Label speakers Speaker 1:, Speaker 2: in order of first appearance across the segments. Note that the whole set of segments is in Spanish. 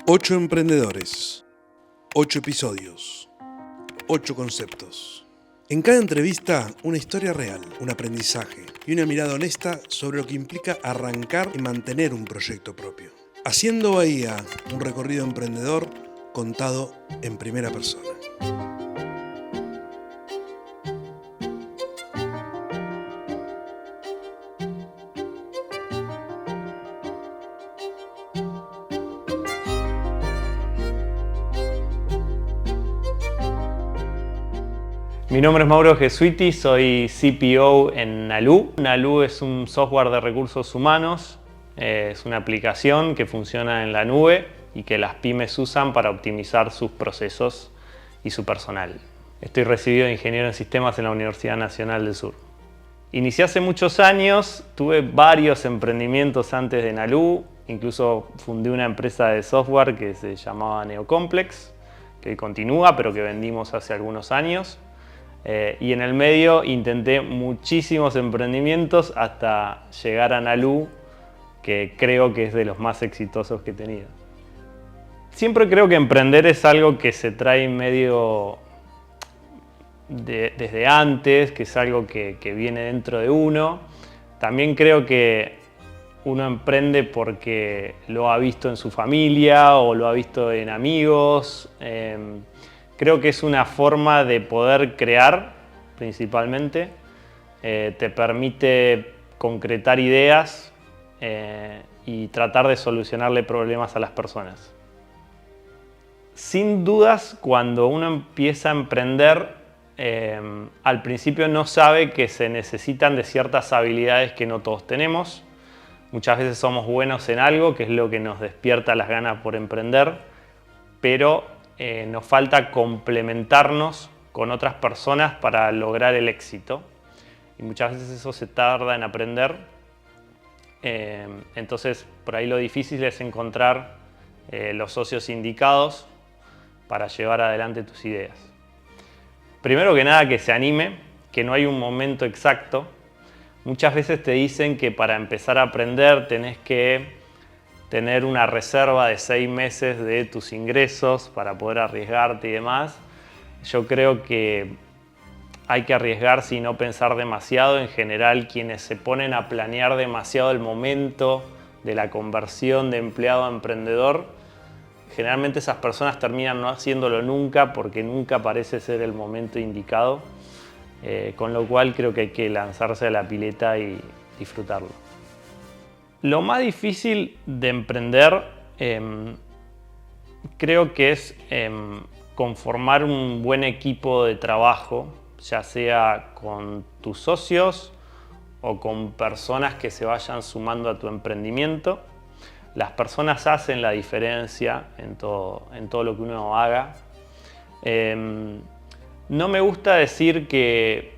Speaker 1: 8 emprendedores, 8 episodios, 8 conceptos. En cada entrevista, una historia real, un aprendizaje y una mirada honesta sobre lo que implica arrancar y mantener un proyecto propio. Haciendo Bahía, un recorrido emprendedor contado en primera persona.
Speaker 2: Mi nombre es Mauro Gesuiti, soy CPO en Nalu. Nalu es un software de recursos humanos, es una aplicación que funciona en la nube y que las pymes usan para optimizar sus procesos y su personal. Estoy recibido de ingeniero en sistemas en la Universidad Nacional del Sur. Inicié hace muchos años, tuve varios emprendimientos antes de Nalu, incluso fundé una empresa de software que se llamaba Neocomplex, que hoy continúa, pero que vendimos hace algunos años. Y en el medio intenté muchísimos emprendimientos hasta llegar a Nalu, que creo que es de los más exitosos que he tenido. Siempre creo que emprender es algo que se trae medio desde antes, que es algo que viene dentro de uno. También creo que uno emprende porque lo ha visto en su familia o lo ha visto en amigos. Creo que es una forma de poder crear, principalmente. Te permite concretar ideas y tratar de solucionarle problemas a las personas. Sin dudas, cuando uno empieza a emprender, al principio no sabe que se necesitan de ciertas habilidades que no todos tenemos. Muchas veces somos buenos en algo, que es lo que nos despierta las ganas por emprender, pero nos falta complementarnos con otras personas para lograr el éxito. Y muchas veces eso se tarda en aprender. Entonces, por ahí lo difícil es encontrar los socios indicados para llevar adelante tus ideas. Primero que nada, que se anime, que no hay un momento exacto. Muchas veces te dicen que para empezar a aprender tenés que tener una reserva de 6 meses de tus ingresos para poder arriesgarte y demás. Yo creo que hay que arriesgarse y no pensar demasiado. En general, quienes se ponen a planear demasiado el momento de la conversión de empleado a emprendedor, generalmente esas personas terminan no haciéndolo nunca porque nunca parece ser el momento indicado. Con lo cual creo que hay que lanzarse a la pileta y disfrutarlo. Lo más difícil de emprender creo que es conformar un buen equipo de trabajo, ya sea con tus socios o con personas que se vayan sumando a tu emprendimiento. Las personas hacen la diferencia en todo lo que uno haga. No me gusta decir que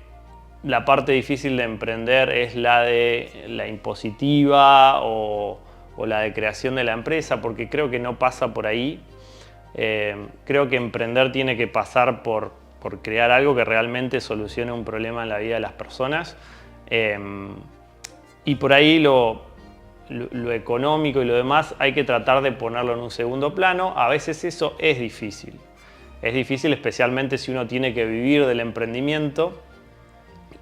Speaker 2: la parte difícil de emprender es la de la impositiva o la de creación de la empresa, porque creo que no pasa por ahí. Creo que emprender tiene que pasar por crear algo que realmente solucione un problema en la vida de las personas. Y por ahí lo económico y lo demás hay que tratar de ponerlo en un segundo plano. A veces eso es difícil. Es difícil especialmente si uno tiene que vivir del emprendimiento.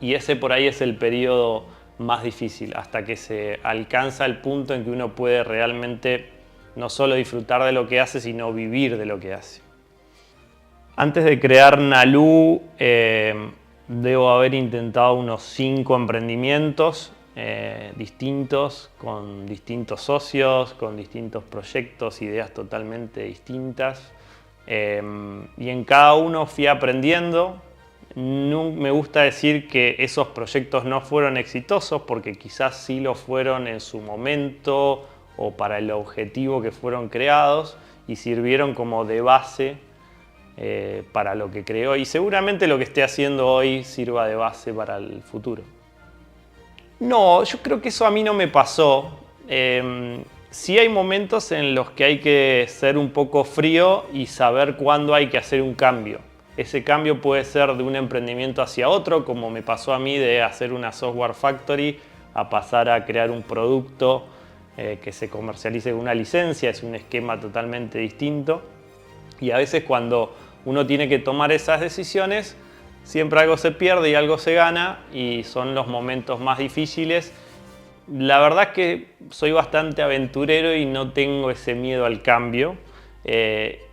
Speaker 2: Y ese por ahí es el periodo más difícil, hasta que se alcanza el punto en que uno puede realmente no solo disfrutar de lo que hace, sino vivir de lo que hace. Antes de crear Nalu, debo haber intentado unos 5 emprendimientos distintos, con distintos socios, con distintos proyectos, ideas totalmente distintas. Y en cada uno fui aprendiendo. No me gusta decir que esos proyectos no fueron exitosos, porque quizás sí lo fueron en su momento o para el objetivo que fueron creados y sirvieron como de base para lo que creó, y seguramente lo que esté haciendo hoy sirva de base para el futuro. No, yo creo que eso a mí no me pasó. Sí hay momentos en los que hay que ser un poco frío y saber cuándo hay que hacer un cambio. Ese cambio puede ser de un emprendimiento hacia otro, como me pasó a mí de hacer una software factory a pasar a crear un producto que se comercialice con una licencia, es un esquema totalmente distinto. Y a veces cuando uno tiene que tomar esas decisiones, siempre algo se pierde y algo se gana, y son los momentos más difíciles. La verdad es que soy bastante aventurero y no tengo ese miedo al cambio.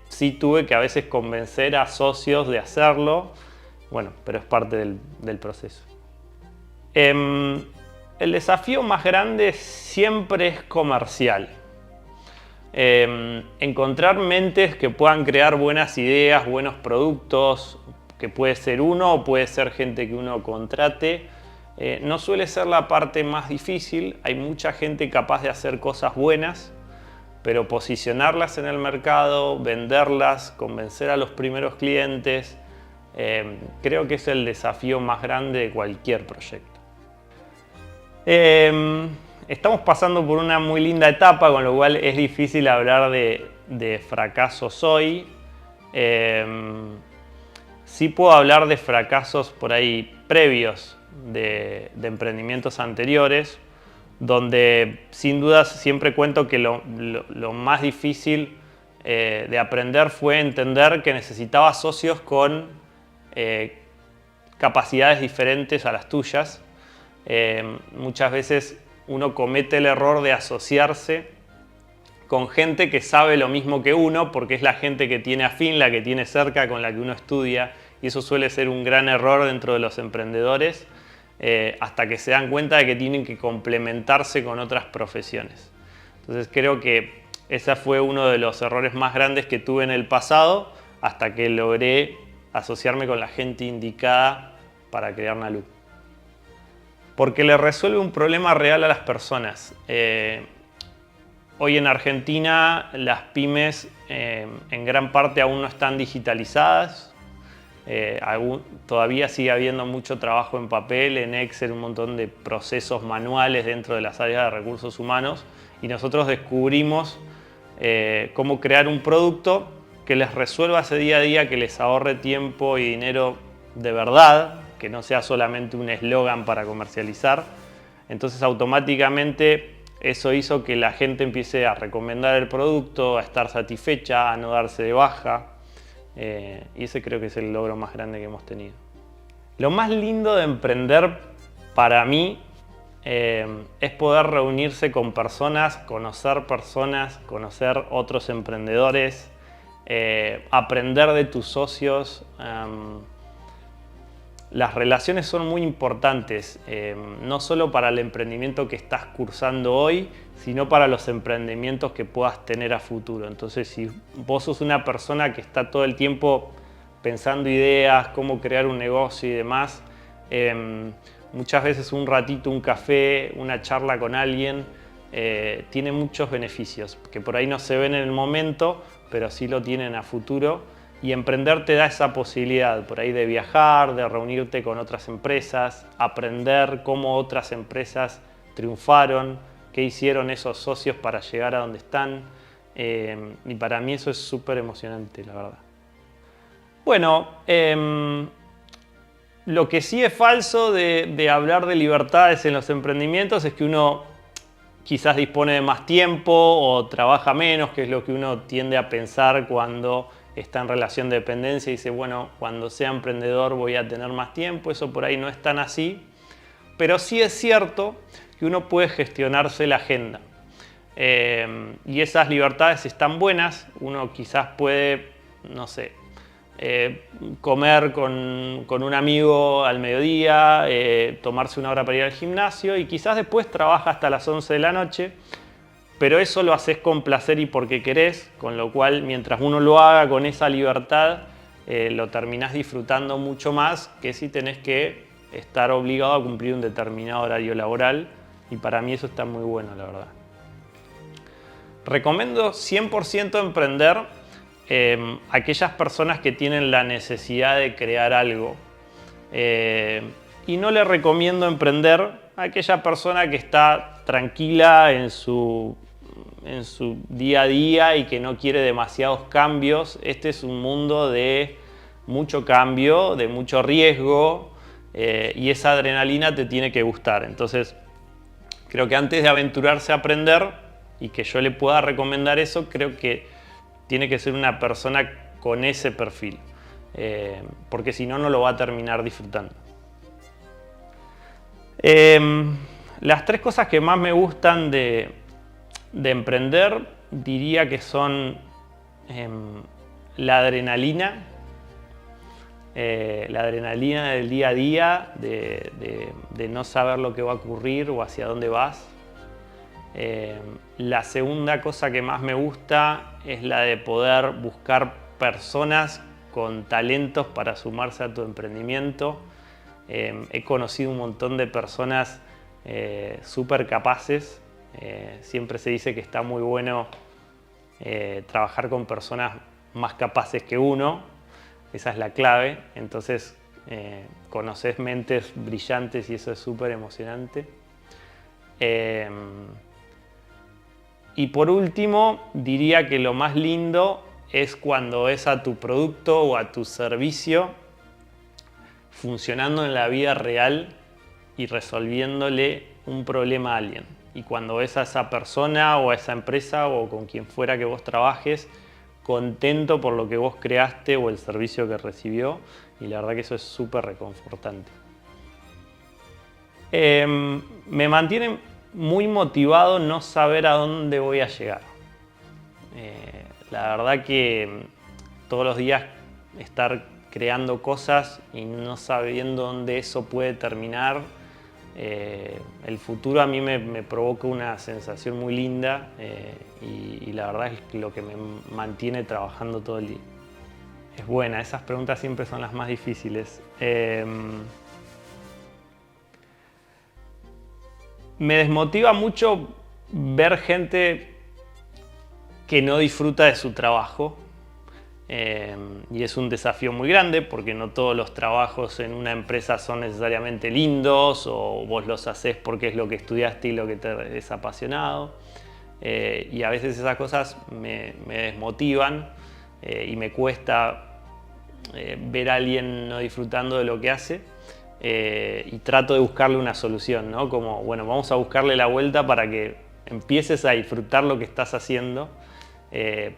Speaker 2: Sí tuve que a veces convencer a socios de hacerlo, bueno, pero es parte del proceso. El desafío más grande siempre es comercial. Encontrar mentes que puedan crear buenas ideas, buenos productos, que puede ser uno o puede ser gente que uno contrate, no suele ser la parte más difícil. Hay mucha gente capaz de hacer cosas buenas, pero posicionarlas en el mercado, venderlas, convencer a los primeros clientes, creo que es el desafío más grande de cualquier proyecto. Estamos pasando por una muy linda etapa, con lo cual es difícil hablar de fracasos hoy. Sí puedo hablar de fracasos por ahí previos de emprendimientos anteriores, donde sin dudas siempre cuento que lo más difícil de aprender fue entender que necesitaba socios con capacidades diferentes a las tuyas. Muchas veces uno comete el error de asociarse con gente que sabe lo mismo que uno, porque es la gente que tiene afín, la que tiene cerca, con la que uno estudia, y eso suele ser un gran error dentro de los emprendedores, hasta que se dan cuenta de que tienen que complementarse con otras profesiones. Entonces creo que ese fue uno de los errores más grandes que tuve en el pasado, hasta que logré asociarme con la gente indicada para crear Nalu. Porque le resuelve un problema real a las personas. Hoy en Argentina las pymes en gran parte aún no están digitalizadas. Todavía sigue habiendo mucho trabajo en papel, en Excel, un montón de procesos manuales dentro de las áreas de recursos humanos, y nosotros descubrimos cómo crear un producto que les resuelva ese día a día, que les ahorre tiempo y dinero de verdad, que no sea solamente un eslogan para comercializar. Entonces automáticamente eso hizo que la gente empiece a recomendar el producto, a estar satisfecha, a no darse de baja. Y ese creo que es el logro más grande que hemos tenido. Lo más lindo de emprender para mí es poder reunirse con personas, conocer otros emprendedores, aprender de tus socios. Las relaciones son muy importantes, no solo para el emprendimiento que estás cursando hoy, sino para los emprendimientos que puedas tener a futuro. Entonces, si vos sos una persona que está todo el tiempo pensando ideas, cómo crear un negocio y demás, muchas veces un ratito, un café, una charla con alguien, tiene muchos beneficios, que por ahí no se ven en el momento, pero sí lo tienen a futuro. Y emprender te da esa posibilidad por ahí de viajar, de reunirte con otras empresas, aprender cómo otras empresas triunfaron, qué hicieron esos socios para llegar a donde están. Y para mí eso es súper emocionante, la verdad. Bueno, lo que sí es falso de hablar de libertades en los emprendimientos es que uno quizás dispone de más tiempo o trabaja menos, que es lo que uno tiende a pensar cuando está en relación de dependencia y dice, bueno, cuando sea emprendedor voy a tener más tiempo. Eso por ahí no es tan así, pero sí es cierto que uno puede gestionarse la agenda. Y esas libertades están buenas. Uno quizás puede, no sé, comer con un amigo al mediodía, tomarse una hora para ir al gimnasio y quizás después trabaja hasta las 11 de la noche. Pero eso lo haces con placer y porque querés, con lo cual mientras uno lo haga con esa libertad, lo terminás disfrutando mucho más que si tenés que estar obligado a cumplir un determinado horario laboral, y para mí eso está muy bueno, la verdad. Recomiendo 100% emprender a aquellas personas que tienen la necesidad de crear algo. Y no le recomiendo emprender a aquella persona que está tranquila en su día a día y que no quiere demasiados cambios. Este es un mundo de mucho cambio, de mucho riesgo, y esa adrenalina te tiene que gustar. Entonces, creo que antes de aventurarse a aprender, y que yo le pueda recomendar eso, creo que tiene que ser una persona con ese perfil, porque si no, no lo va a terminar disfrutando. Las 3 cosas que más me gustan de emprender, diría que son la adrenalina del día a día, de no saber lo que va a ocurrir o hacia dónde vas. La segunda cosa que más me gusta es la de poder buscar personas con talentos para sumarse a tu emprendimiento. He conocido un montón de personas súper capaces. Siempre se dice que está muy bueno trabajar con personas más capaces que uno. Esa es la clave. Entonces conoces mentes brillantes y eso es súper emocionante. Y por último, diría que lo más lindo es cuando ves a tu producto o a tu servicio funcionando en la vida real y resolviéndole un problema a alguien. Y cuando ves a esa persona o a esa empresa o con quien fuera que vos trabajes contento por lo que vos creaste o el servicio que recibió, y la verdad que eso es súper reconfortante. Me mantiene muy motivado no saber a dónde voy a llegar. La verdad que todos los días estar creando cosas y no sabiendo dónde eso puede terminar, el futuro a mí me provoca una sensación muy linda y la verdad es lo que me mantiene trabajando todo el día. Es buena, esas preguntas siempre son las más difíciles. Me desmotiva mucho ver gente que no disfruta de su trabajo. Y es un desafío muy grande porque no todos los trabajos en una empresa son necesariamente lindos o vos los haces porque es lo que estudiaste y lo que te es apasionado. Y a veces esas cosas me desmotivan y me cuesta ver a alguien no disfrutando de lo que hace. Y trato de buscarle una solución, ¿no? Como, bueno, vamos a buscarle la vuelta para que empieces a disfrutar lo que estás haciendo,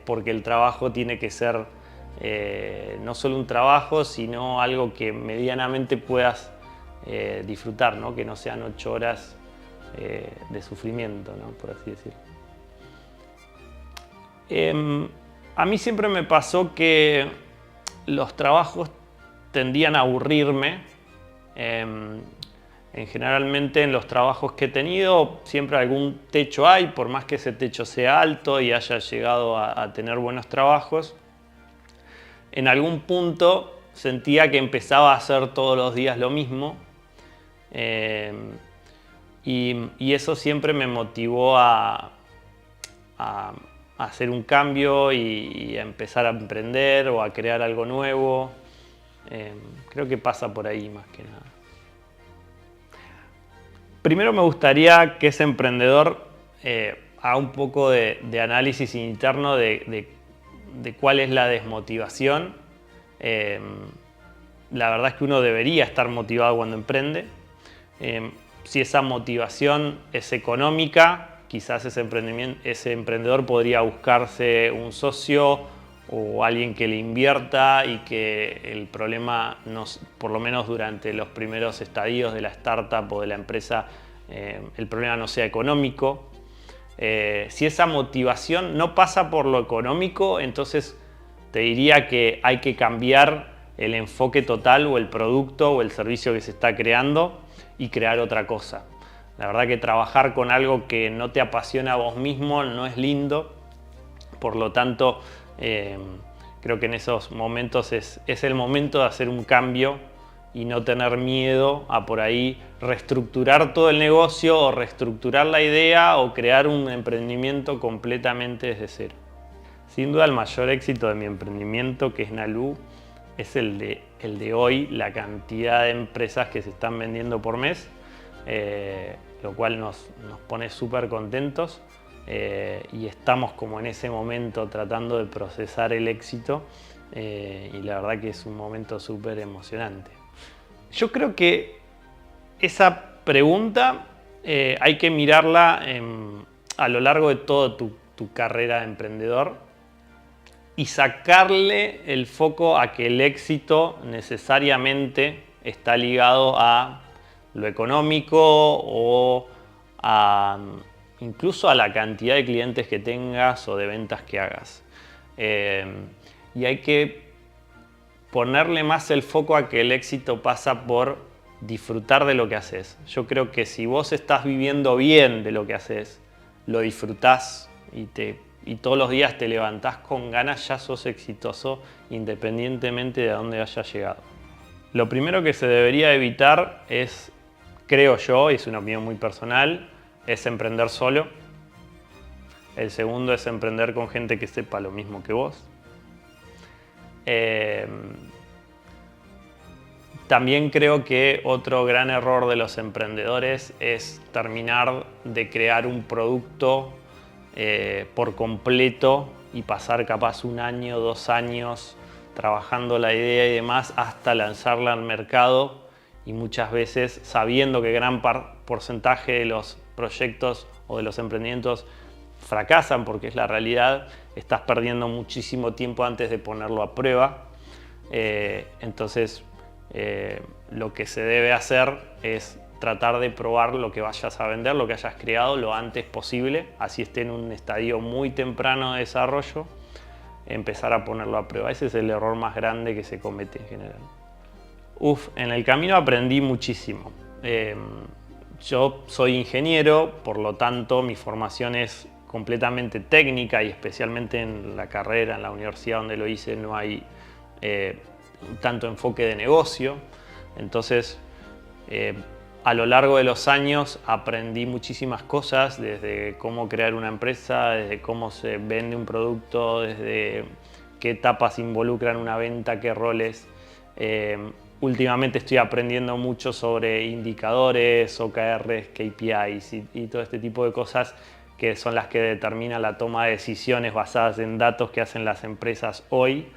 Speaker 2: porque el trabajo tiene que ser no solo un trabajo, sino algo que medianamente puedas disfrutar, ¿no? Que no sean 8 horas de sufrimiento, ¿no? Por así decirlo. A mí siempre me pasó que los trabajos tendían a aburrirme. Generalmente en los trabajos que he tenido siempre algún techo hay, por más que ese techo sea alto y haya llegado a tener buenos trabajos. En algún punto sentía que empezaba a hacer todos los días lo mismo y eso siempre me motivó a hacer un cambio y a empezar a emprender o a crear algo nuevo. Creo que pasa por ahí más que nada. Primero me gustaría que ese emprendedor haga un poco de análisis interno de cuál es la desmotivación. La verdad es que uno debería estar motivado cuando emprende. Si esa motivación es económica, quizás ese emprendedor podría buscarse un socio o alguien que le invierta y que el problema, por lo menos durante los primeros estadios de la startup o de la empresa, el problema no sea económico. Si esa motivación no pasa por lo económico, entonces te diría que hay que cambiar el enfoque total o el producto o el servicio que se está creando y crear otra cosa. La verdad que trabajar con algo que no te apasiona a vos mismo no es lindo, por lo tanto creo que en esos momentos es el momento de hacer un cambio y no tener miedo a por ahí reestructurar todo el negocio o reestructurar la idea o crear un emprendimiento completamente desde cero. Sin duda el mayor éxito de mi emprendimiento, que es Nalu, es el de hoy, la cantidad de empresas que se están vendiendo por mes, lo cual nos pone súper contentos. Y estamos como en ese momento tratando de procesar el éxito y la verdad que es un momento súper emocionante. Yo creo que esa pregunta hay que mirarla a lo largo de toda tu carrera de emprendedor y sacarle el foco a que el éxito necesariamente está ligado a lo económico o incluso a la cantidad de clientes que tengas o de ventas que hagas. Y hay que ponerle más el foco a que el éxito pasa por disfrutar de lo que haces. Yo creo que si vos estás viviendo bien de lo que haces, lo disfrutás y todos los días te levantás con ganas, ya sos exitoso independientemente de a dónde hayas llegado. Lo primero que se debería evitar es, creo yo, y es una opinión muy personal, es emprender solo. El segundo es emprender con gente que sepa lo mismo que vos. También creo que otro gran error de los emprendedores es terminar de crear un producto por completo y pasar capaz 1 año, 2 años trabajando la idea y demás hasta lanzarla al mercado, y muchas veces sabiendo que gran porcentaje de los proyectos o de los emprendimientos fracasan, porque es la realidad, estás perdiendo muchísimo tiempo antes de ponerlo a prueba. Entonces lo que se debe hacer es tratar de probar lo que vayas a vender, lo que hayas creado lo antes posible, así esté en un estadio muy temprano de desarrollo, empezar a ponerlo a prueba. Ese es el error más grande que se comete en general. En el camino aprendí muchísimo. Yo soy ingeniero, por lo tanto mi formación es completamente técnica, y especialmente en la carrera, en la universidad donde lo hice, no hay tanto enfoque de negocio. Entonces, a lo largo de los años aprendí muchísimas cosas, desde cómo crear una empresa, desde cómo se vende un producto, desde qué etapas involucran una venta, qué roles. Últimamente estoy aprendiendo mucho sobre indicadores, OKRs, KPIs y todo este tipo de cosas que son las que determinan la toma de decisiones basadas en datos que hacen las empresas hoy.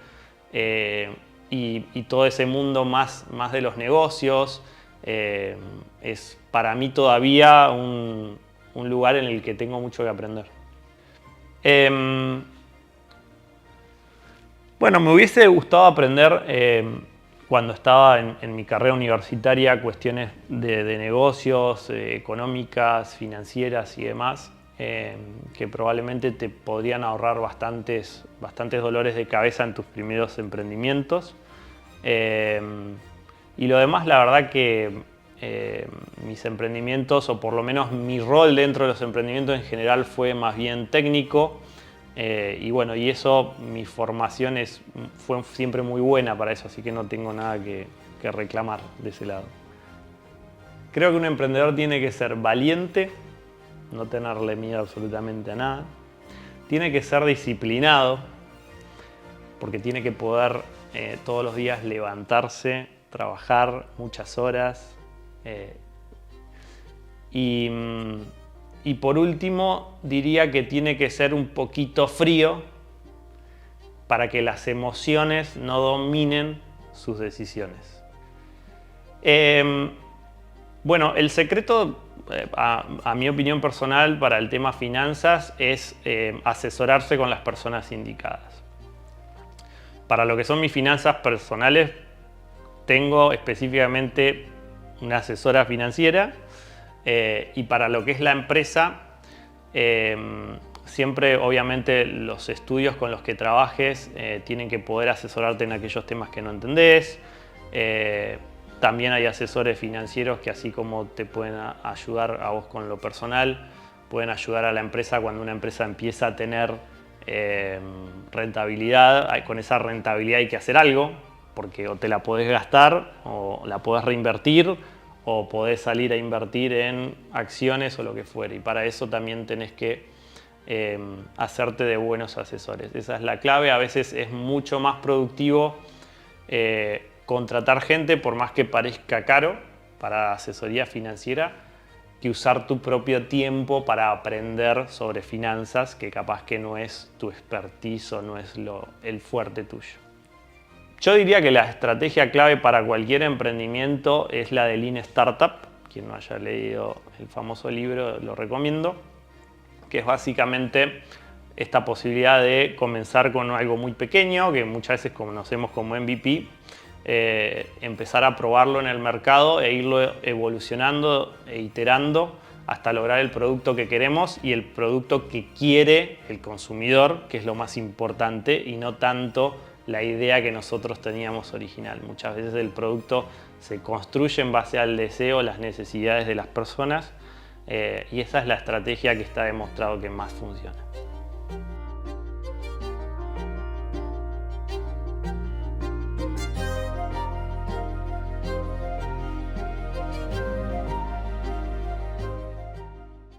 Speaker 2: Y todo ese mundo más de los negocios es para mí todavía un lugar en el que tengo mucho que aprender. Bueno, me hubiese gustado aprender cuando estaba en mi carrera universitaria cuestiones de negocios, económicas, financieras y demás, que probablemente te podrían ahorrar bastantes dolores de cabeza en tus primeros emprendimientos. Y lo demás, la verdad que mis emprendimientos, o por lo menos mi rol dentro de los emprendimientos en general, fue más bien técnico. Y bueno, y eso, mi formación fue siempre muy buena para eso, así que no tengo nada que reclamar de ese lado. Creo que un emprendedor tiene que ser valiente, no tenerle miedo absolutamente a nada. Tiene que ser disciplinado, porque tiene que poder todos los días levantarse, trabajar muchas horas. Y por último, diría que tiene que ser un poquito frío para que las emociones no dominen sus decisiones. Bueno, el secreto, a mi opinión personal, para el tema finanzas es asesorarse con las personas indicadas. Para lo que son mis finanzas personales, tengo específicamente una asesora financiera, y para lo que es la empresa, siempre obviamente los estudios con los que trabajes tienen que poder asesorarte en aquellos temas que no entendés. También hay asesores financieros que, así como te pueden ayudar a vos con lo personal, pueden ayudar a la empresa cuando una empresa empieza a tener rentabilidad. Con esa rentabilidad hay que hacer algo, porque o te la podés gastar, o la podés reinvertir, o podés salir a invertir en acciones o lo que fuere. Y para eso también tenés que hacerte de buenos asesores. Esa es la clave. A veces es mucho más productivo contratar gente, por más que parezca caro, para asesoría financiera, que usar tu propio tiempo para aprender sobre finanzas, que capaz que no es tu expertise o no es el fuerte tuyo. Yo diría que la estrategia clave para cualquier emprendimiento es la de Lean Startup. Quien no haya leído el famoso libro lo recomiendo. que es básicamente esta posibilidad de comenzar con algo muy pequeño, que muchas veces conocemos como MVP, empezar a probarlo en el mercado e irlo evolucionando e iterando hasta lograr el producto que queremos y el producto que quiere el consumidor, que es lo más importante, y no tanto la idea que nosotros teníamos original. Muchas veces el producto se construye en base al deseo, las necesidades de las personas, y esa es la estrategia que está demostrado que más funciona.